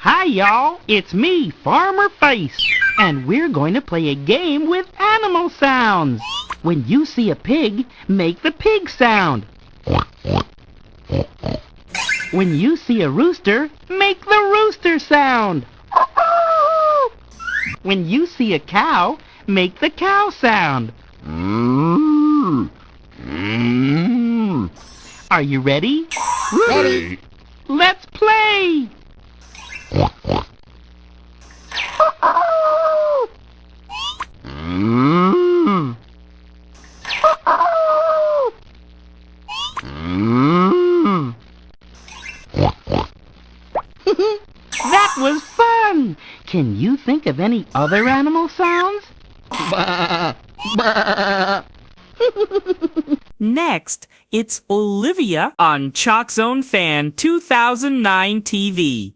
Hi, y'all. It's me, Farmer Face, and we're going to play a game with animal sounds. When you see a pig, make the pig sound. When you see a rooster, make the rooster sound. When you see a cow, make the cow sound. Are you ready? Ready. Let's play! That was fun! Can you think of any other animal sounds? Next, it's Olivia on ChalkZonefan2009 TV.